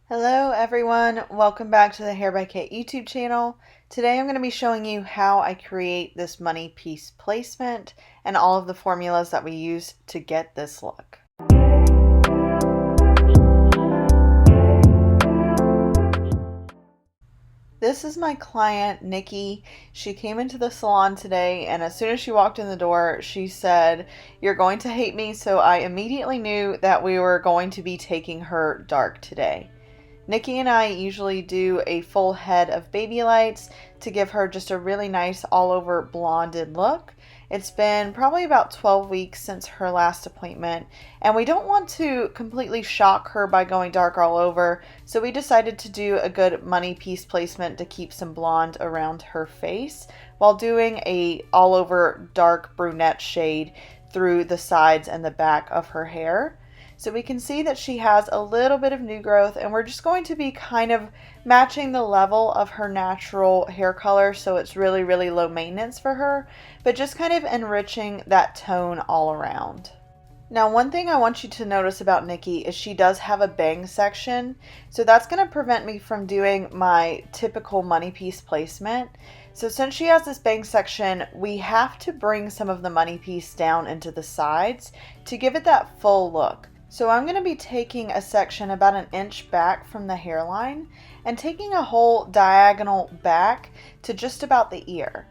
Hello everyone, welcome back to the Hair by Kate YouTube channel. Today I'm going to be showing you how I create this money piece placement and all of the formulas that we use to get this look. This is my client, Nikki. She came into the salon today, and as soon as she walked in the door, she said, "You're going to hate me," so I immediately knew that we were going to be taking her dark today. Nikki and I usually do a full head of baby lights to give her just a really nice all over blonded look. It's been probably about 12 weeks since her last appointment, and we don't want to completely shock her by going dark all over, so we decided to do a good money piece placement to keep some blonde around her face while doing a all over dark brunette shade through the sides and the back of her hair. So we can see that she has a little bit of new growth, and we're just going to be kind of matching the level of her natural hair color, so it's really, really low maintenance for her, but just kind of enriching that tone all around. Now, one thing I want you to notice about Nikki is she does have a bang section, so that's going to prevent me from doing my typical money piece placement. So since she has this bang section, we have to bring some of the money piece down into the sides to give it that full look. So I'm going to be taking a section about an inch back from the hairline and taking a whole diagonal back to just about the ear.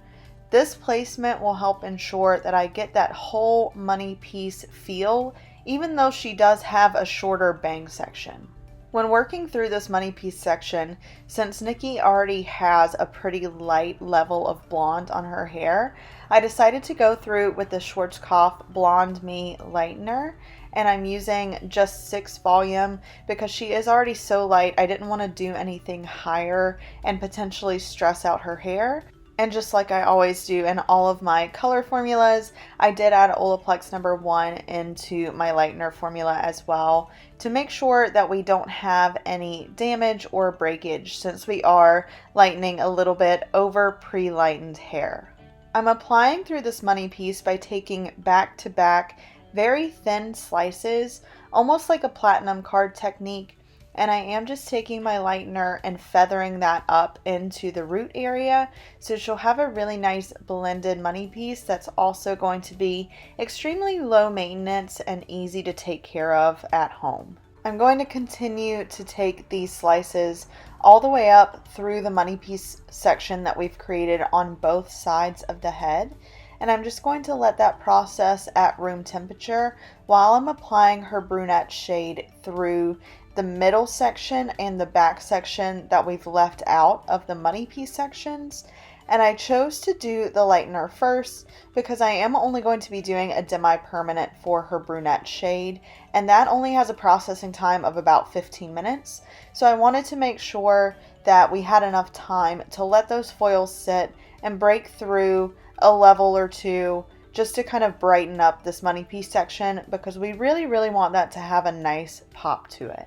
This placement will help ensure that I get that whole money piece feel, even though she does have a shorter bang section. When working through this money piece section, since Nikki already has a pretty light level of blonde on her hair, I decided to go through with the Suchhh Blonde Me Lightener, and I'm using just 6 volume because she is already so light. I didn't want to do anything higher and potentially stress out her hair. And just like I always do in all of my color formulas, I did add Olaplex number 1 into my lightener formula as well to make sure that we don't have any damage or breakage, since we are lightening a little bit over pre-lightened hair. I'm applying through this money piece by taking back to back very thin slices, almost like a platinum card technique, and I am just taking my lightener and feathering that up into the root area, so she'll have a really nice blended money piece that's also going to be extremely low maintenance and easy to take care of at home. I'm going to continue to take these slices all the way up through the money piece section that we've created on both sides of the head, and I'm just going to let that process at room temperature while I'm applying her brunette shade through the middle section and the back section that we've left out of the money piece sections. And I chose to do the lightener first because I am only going to be doing a demi-permanent for her brunette shade, and that only has a processing time of about 15 minutes. So I wanted to make sure that we had enough time to let those foils sit and break through a level or two just to kind of brighten up this money piece section, because we really, really want that to have a nice pop to it.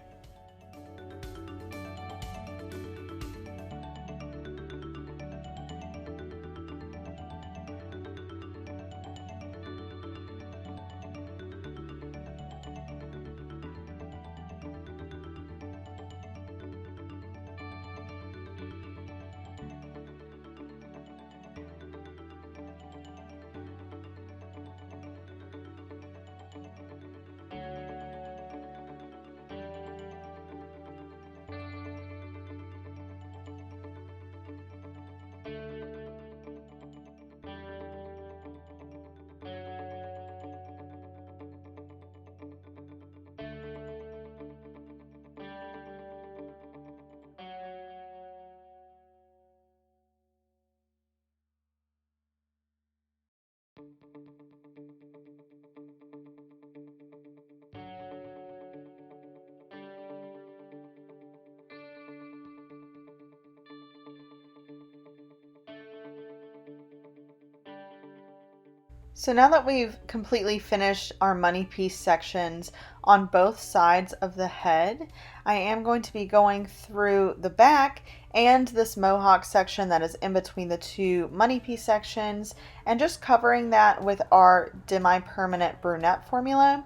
So now that we've completely finished our money piece sections on both sides of the head, I am going to be going through the back and this mohawk section that is in between the two money piece sections and just covering that with our demi-permanent brunette formula.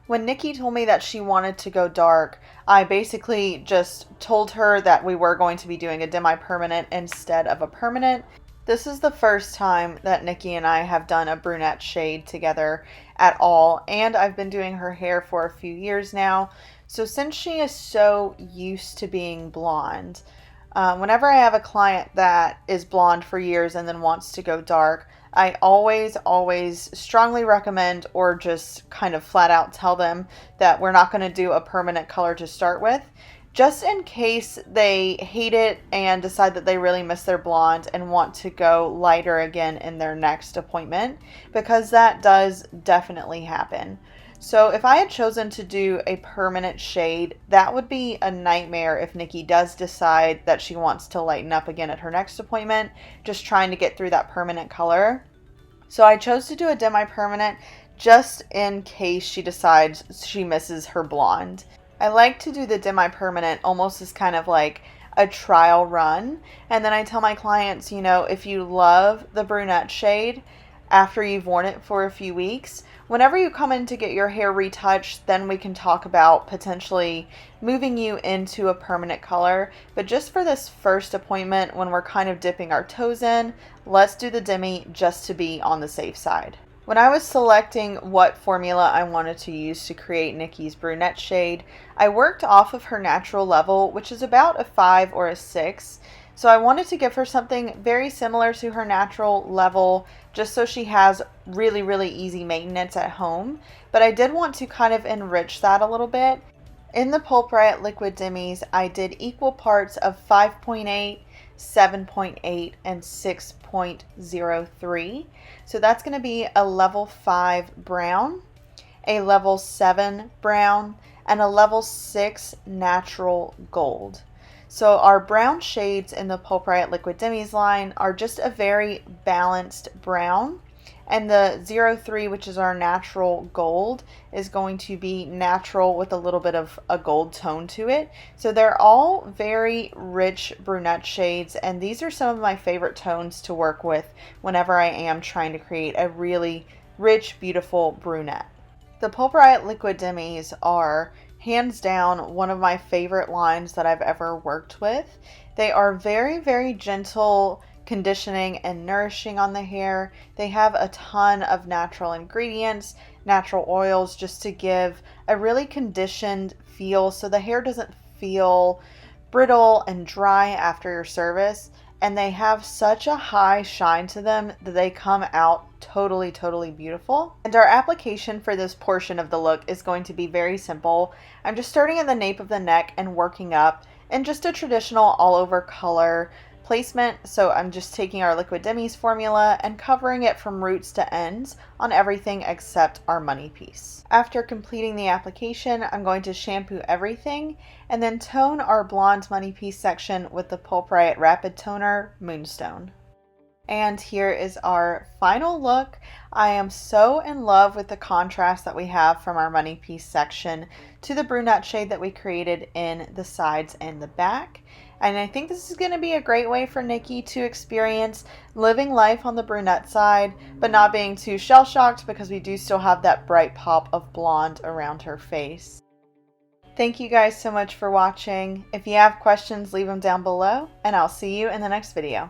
When Nikki told me that she wanted to go dark, I basically just told her that we were going to be doing a demi-permanent instead of a permanent. This is the first time that Nikki and I have done a brunette shade together at all, and I've been doing her hair for a few years now. So since she is so used to being blonde, whenever I have a client that is blonde for years and then wants to go dark, I always strongly recommend, or just kind of flat out tell them that we're not going to do a permanent color to start with, just in case they hate it and decide that they really miss their blonde and want to go lighter again in their next appointment, because that does definitely happen. So if I had chosen to do a permanent shade, that would be a nightmare if Nikki does decide that she wants to lighten up again at her next appointment, just trying to get through that permanent color. So I chose to do a demi-permanent just in case she decides she misses her blonde. I like to do the demi-permanent almost as kind of like a trial run. And then I tell my clients, if you love the brunette shade after you've worn it for a few weeks, whenever you come in to get your hair retouched, then we can talk about potentially moving you into a permanent color. But just for this first appointment, when we're kind of dipping our toes in, let's do the demi just to be on the safe side. When I was selecting what formula I wanted to use to create Nikki's brunette shade, I worked off of her natural level, which is about a 5 or a 6. So I wanted to give her something very similar to her natural level, just so she has really, really easy maintenance at home. But I did want to kind of enrich that a little bit. In the Pulp Riot liquid demis, I did equal parts of 5.8, 7.8, and 6.03. So that's going to be a level 5 brown, a level 7 brown, and a level 6 natural gold. So our brown shades in the Pulp Riot Liquid Demis line are just a very balanced brown. And the 03, which is our natural gold, is going to be natural with a little bit of a gold tone to it. So they're all very rich brunette shades, and these are some of my favorite tones to work with whenever I am trying to create a really rich, beautiful brunette. The Pulp Riot Liquid Demis are hands down one of my favorite lines that I've ever worked with. They are very, very gentle conditioning and nourishing on the hair. They have a ton of natural ingredients, natural oils, just to give a really conditioned feel so the hair doesn't feel brittle and dry after your service. And they have such a high shine to them that they come out totally, totally beautiful. And our application for this portion of the look is going to be very simple. I'm just starting at the nape of the neck and working up in just a traditional all over color placement. So I'm just taking our Liquid Demis formula and covering it from roots to ends on everything except our money piece. After completing the application, I'm going to shampoo everything and then tone our blonde money piece section with the Pulp Riot Rapid Toner Moonstone. And here is our final look. I am so in love with the contrast that we have from our money piece section to the brunette shade that we created in the sides and the back. And I think this is going to be a great way for Nikki to experience living life on the brunette side, but not being too shell-shocked because we do still have that bright pop of blonde around her face. Thank you guys so much for watching. If you have questions, leave them down below, and I'll see you in the next video.